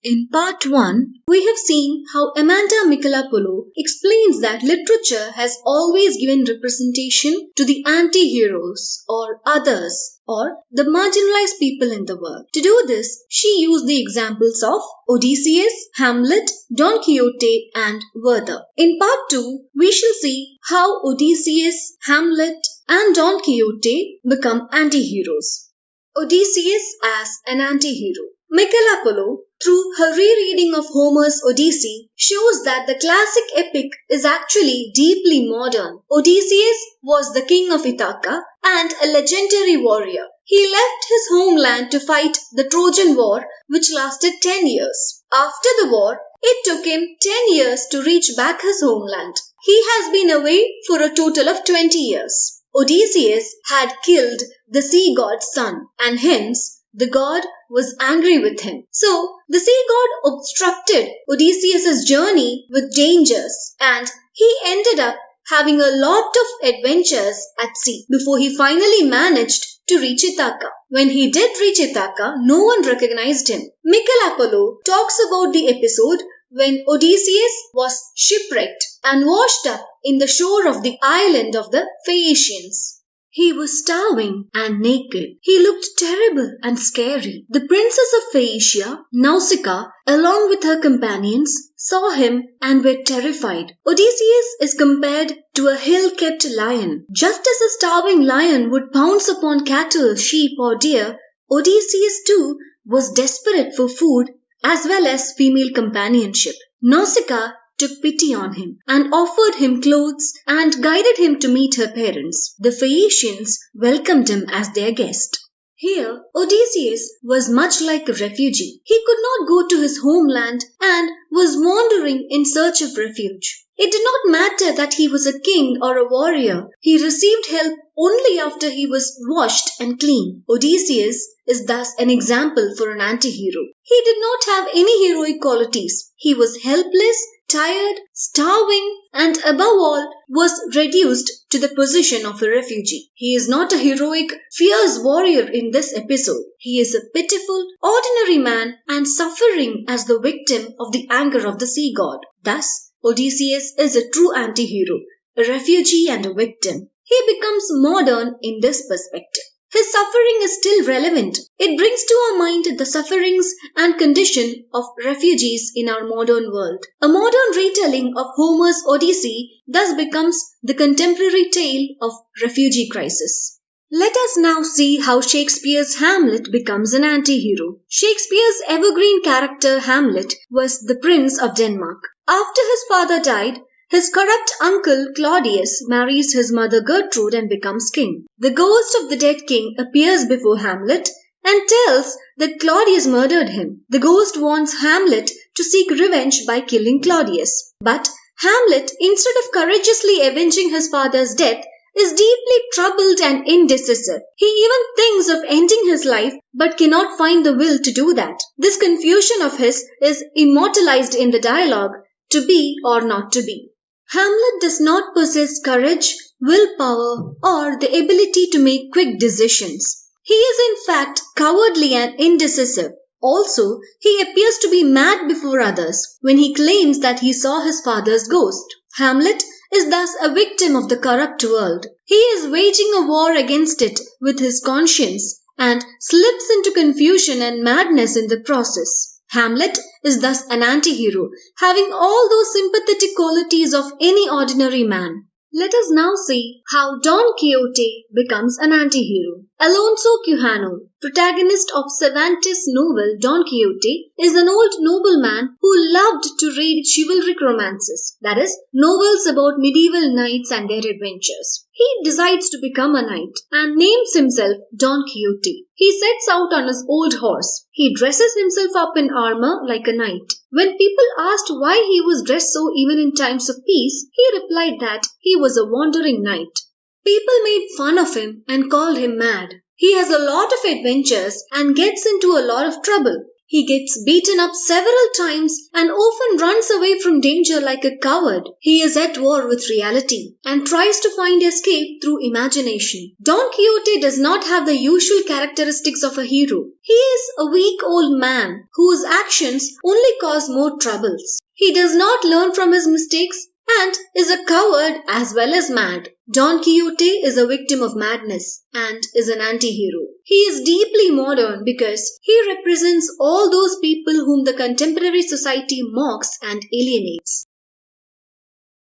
In part 1, we have seen how Amanda Michalopoulo explains that literature has always given representation to the antiheroes or others or the marginalized people in the world. To do this, she used the examples of Odysseus, Hamlet, Don Quixote and Werther. In part 2, we shall see how Odysseus, Hamlet and Don Quixote become antiheroes. Odysseus as an antihero. Michalopoulo, through her rereading of Homer's Odyssey, shows that the classic epic is actually deeply modern. Odysseus was the king of Ithaca and a legendary warrior. He left his homeland to fight the Trojan War, which lasted 10 years. After the war, it took him 10 years to reach back his homeland. He has been away for a total of 20 years. Odysseus had killed the sea god's son, and hence the god was angry with him. So, the sea god obstructed Odysseus' journey with dangers, and he ended up having a lot of adventures at sea before he finally managed to reach Ithaca. When he did reach Ithaca, no one recognized him. Michalopoulo talks about the episode when Odysseus was shipwrecked and washed up in the shore of the island of the Phaeacians. He was starving and naked. He looked terrible and scary. The princess of Phaeacia, Nausicaa, along with her companions, saw him and were terrified. Odysseus is compared to a hill-kept lion. Just as a starving lion would pounce upon cattle, sheep or deer, Odysseus too was desperate for food as well as female companionship. Nausicaa took pity on him and offered him clothes and guided him to meet her parents. The Phaeacians welcomed him as their guest. Here, Odysseus was much like a refugee. He could not go to his homeland and was wandering in search of refuge. It did not matter that he was a king or a warrior. He received help only after he was washed and clean. Odysseus is thus an example for an antihero. He did not have any heroic qualities. He was helpless, tired, starving, and above all was reduced to the position of a refugee. He is not a heroic, fierce warrior in this episode. He is a pitiful, ordinary man and suffering as the victim of the anger of the sea god. Thus, Odysseus is a true antihero, a refugee and a victim. He becomes modern in this perspective. His suffering is still relevant. It brings to our mind the sufferings and condition of refugees in our modern world. A modern retelling of Homer's Odyssey thus becomes the contemporary tale of refugee crisis. Let us now see how Shakespeare's Hamlet becomes an anti-hero. Shakespeare's evergreen character Hamlet was the Prince of Denmark. After his father died, his corrupt uncle Claudius marries his mother Gertrude and becomes king. The ghost of the dead king appears before Hamlet and tells that Claudius murdered him. The ghost wants Hamlet to seek revenge by killing Claudius. But Hamlet, instead of courageously avenging his father's death, is deeply troubled and indecisive. He even thinks of ending his life but cannot find the will to do that. This confusion of his is immortalized in the dialogue, to be or not to be. Hamlet does not possess courage, willpower, or the ability to make quick decisions. He is in fact cowardly and indecisive. Also, he appears to be mad before others when he claims that he saw his father's ghost. Hamlet is thus a victim of the corrupt world. He is waging a war against it with his conscience and slips into confusion and madness in the process. Hamlet is thus an antihero, having all those sympathetic qualities of any ordinary man. Let us now see how Don Quixote becomes an antihero. Alonso Quijano, protagonist of Cervantes' novel Don Quixote, is an old nobleman who loved to read chivalric romances, that is, novels about medieval knights and their adventures. He decides to become a knight and names himself Don Quixote. He sets out on his old horse. He dresses himself up in armor like a knight. When people asked why he was dressed so even in times of peace, he replied that he was a wandering knight. People made fun of him and called him mad. He has a lot of adventures and gets into a lot of trouble. He gets beaten up several times and often runs away from danger like a coward. He is at war with reality and tries to find escape through imagination. Don Quixote does not have the usual characteristics of a hero. He is a weak old man whose actions only cause more troubles. He does not learn from his mistakes and is a coward as well as mad. Don Quixote is a victim of madness and is an antihero. He is deeply modern because he represents all those people whom the contemporary society mocks and alienates.